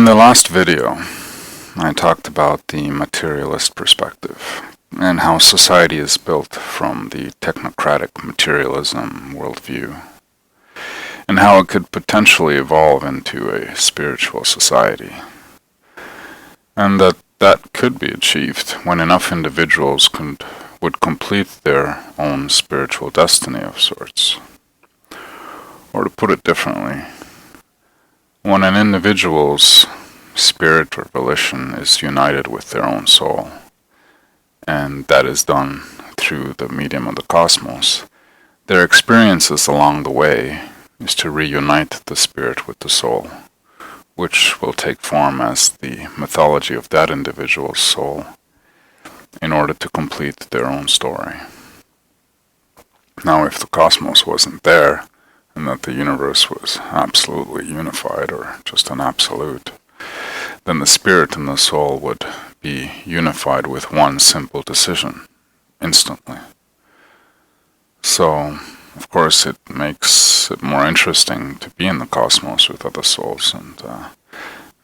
In the last video, I talked about the materialist perspective and how society is built from the technocratic materialism worldview, and how it could potentially evolve into a spiritual society, and that could be achieved when enough individuals would complete their own spiritual destiny of sorts. Or to put it differently, when an individual's spirit or volition is united with their own soul, and that is done through the medium of the cosmos, their experiences along the way is to reunite the spirit with the soul, which will take form as the mythology of that individual's soul in order to complete their own story. Now, if the cosmos wasn't there, and that the universe was absolutely unified, or just an absolute, then the spirit and the soul would be unified with one simple decision, instantly. So, of course, it makes it more interesting to be in the cosmos with other souls, and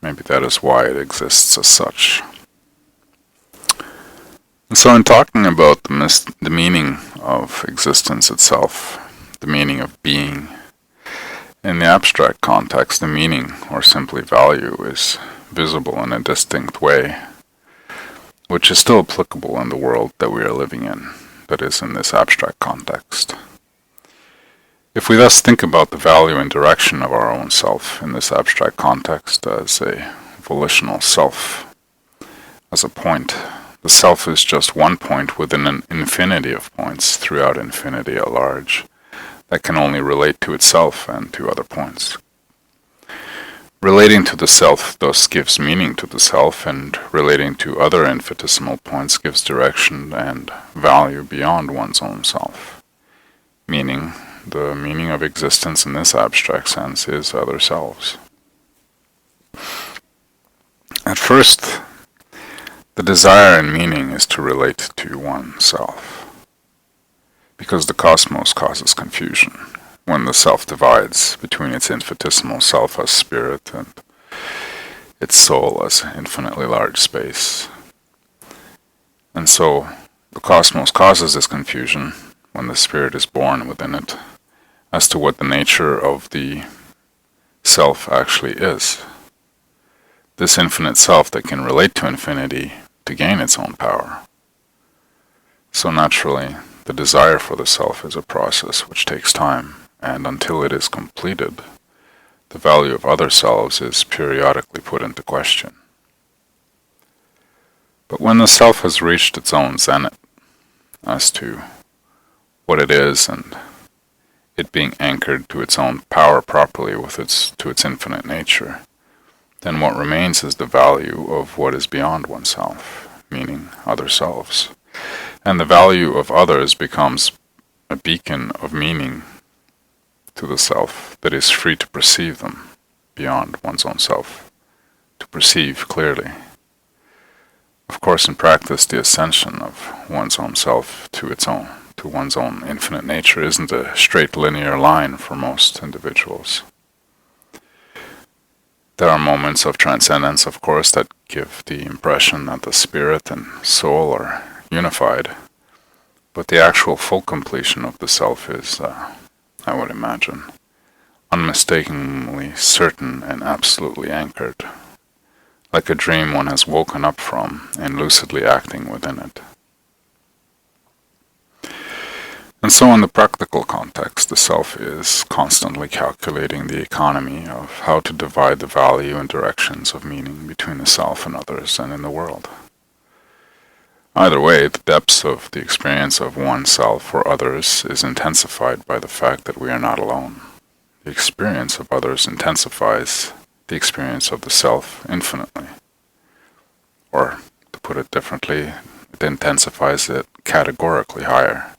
maybe that is why it exists as such. And so in talking about the meaning of existence itself, the meaning of being, in the abstract context, the meaning, or simply value, is visible in a distinct way, which is still applicable in the world that we are living in, that is, in this abstract context. If we thus think about the value and direction of our own self in this abstract context as a volitional self, as a point, the self is just one point within an infinity of points throughout infinity at large, that can only relate to itself and to other points. Relating to the self thus gives meaning to the self, and relating to other infinitesimal points gives direction and value beyond one's own self. Meaning, the meaning of existence in this abstract sense is other selves. At first, the desire and meaning is to relate to oneself, because the cosmos causes confusion when the self divides between its infinitesimal self as spirit and its soul as infinitely large space. And so the cosmos causes this confusion when the spirit is born within it as to what the nature of the self actually is. This infinite self that can relate to infinity to gain its own power. So naturally, the desire for the self is a process which takes time, and until it is completed, the value of other selves is periodically put into question. But when the self has reached its own zenith as to what it is, and it being anchored to its own power properly to its infinite nature, then what remains is the value of what is beyond oneself, meaning other selves. And the value of others becomes a beacon of meaning to the self that is free to perceive them beyond one's own self, to perceive clearly. Of course, in practice, the ascension of one's own self to one's own infinite nature isn't a straight linear line for most individuals. There are moments of transcendence, of course, that give the impression that the spirit and soul are unified, but the actual full completion of the self is, I would imagine, unmistakably certain and absolutely anchored, like a dream one has woken up from and lucidly acting within it. And so in the practical context, the self is constantly calculating the economy of how to divide the value and directions of meaning between the self and others and in the world. Either way, the depths of the experience of oneself or others is intensified by the fact that we are not alone. The experience of others intensifies the experience of the self infinitely. Or, to put it differently, it intensifies it categorically higher,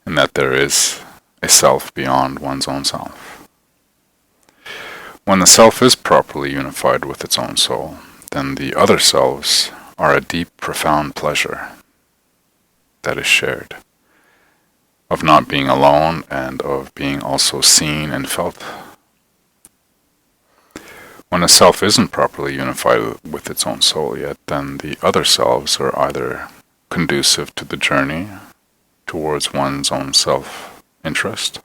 in that there is a self beyond one's own self. When the self is properly unified with its own soul, then the other selves are a deep, profound pleasure that is shared, of not being alone and of being also seen and felt. When a self isn't properly unified with its own soul yet, then the other selves are either conducive to the journey towards one's own self-interest,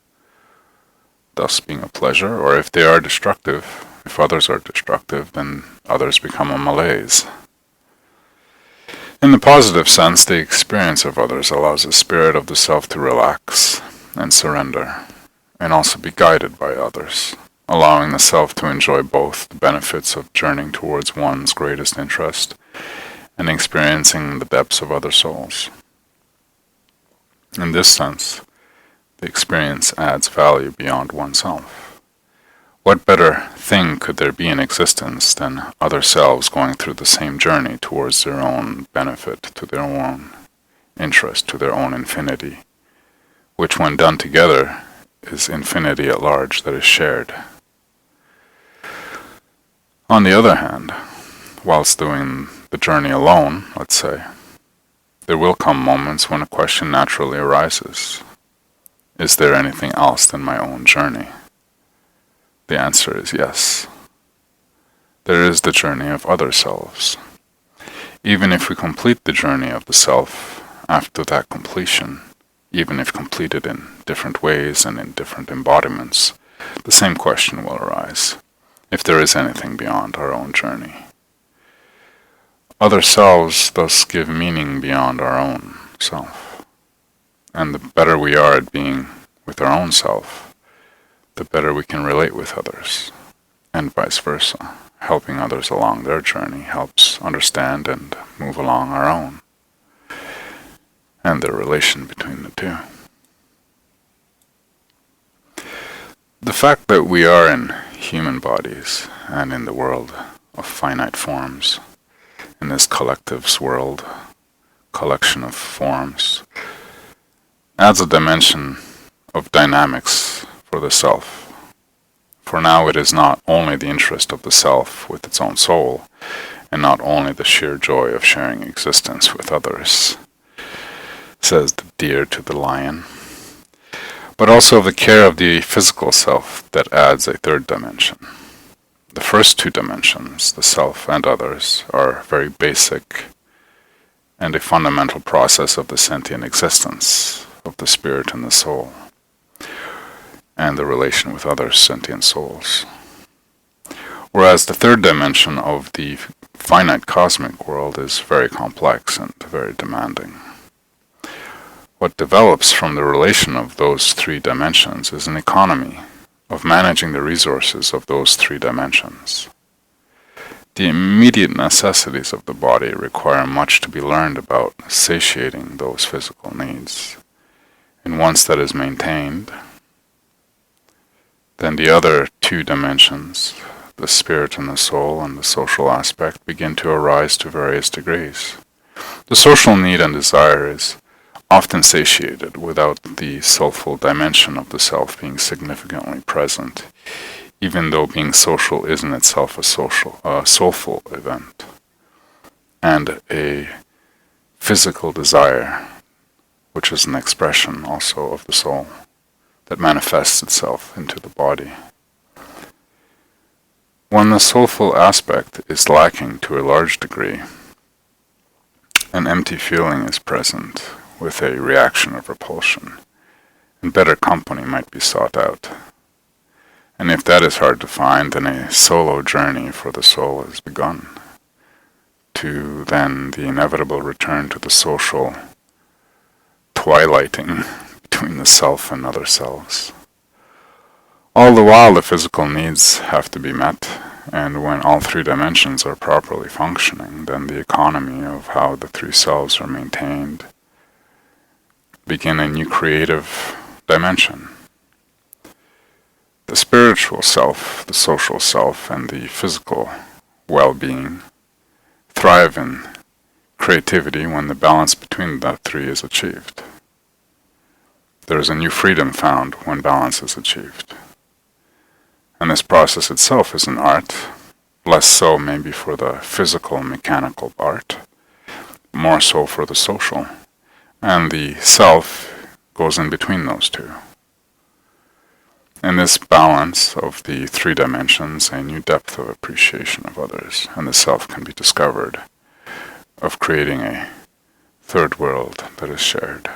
thus being a pleasure, or if they are destructive, if others are destructive, then others become a malaise. In the positive sense, the experience of others allows the spirit of the self to relax and surrender, and also be guided by others, allowing the self to enjoy both the benefits of journeying towards one's greatest interest and experiencing the depths of other souls. In this sense, the experience adds value beyond oneself. What better thing could there be in existence than other selves going through the same journey towards their own benefit, to their own interest, to their own infinity, which when done together is infinity at large that is shared. On the other hand, whilst doing the journey alone, let's say, there will come moments when a question naturally arises. Is there anything else than my own journey? The answer is yes. There is the journey of other selves. Even if we complete the journey of the self, after that completion, even if completed in different ways and in different embodiments, the same question will arise, if there is anything beyond our own journey. Other selves thus give meaning beyond our own self. And the better we are at being with our own self, the better we can relate with others, and vice versa. Helping others along their journey helps understand and move along our own, and the relation between the two. The fact that we are in human bodies and in the world of finite forms, in this collective's world, collection of forms, adds a dimension of dynamics for the self. For now it is not only the interest of the self with its own soul, and not only the sheer joy of sharing existence with others, says the deer to the lion, but also of the care of the physical self that adds a third dimension. The first two dimensions, the self and others, are very basic and a fundamental process of the sentient existence of the spirit and the soul, and the relation with other sentient souls. Whereas the third dimension of the finite cosmic world is very complex and very demanding. What develops from the relation of those three dimensions is an economy of managing the resources of those three dimensions. The immediate necessities of the body require much to be learned about satiating those physical needs. And once that is maintained, then the other two dimensions, the spirit and the soul and the social aspect, begin to arise to various degrees. The social need and desire is often satiated without the soulful dimension of the self being significantly present, even though being social is in itself a soulful event, and a physical desire, which is an expression also of the soul, that manifests itself into the body. When the soulful aspect is lacking to a large degree, an empty feeling is present, with a reaction of repulsion, and better company might be sought out. And if that is hard to find, then a solo journey for the soul is begun, to then the inevitable return to the social twilighting between the self and other selves. All the while the physical needs have to be met, and when all three dimensions are properly functioning, then the economy of how the three selves are maintained begin a new creative dimension. The spiritual self, the social self, and the physical well-being thrive in creativity when the balance between the three is achieved. There is a new freedom found when balance is achieved. And this process itself is an art, less so maybe for the physical mechanical art, more so for the social. And the self goes in between those two. In this balance of the three dimensions, a new depth of appreciation of others and the self can be discovered, of creating a third world that is shared.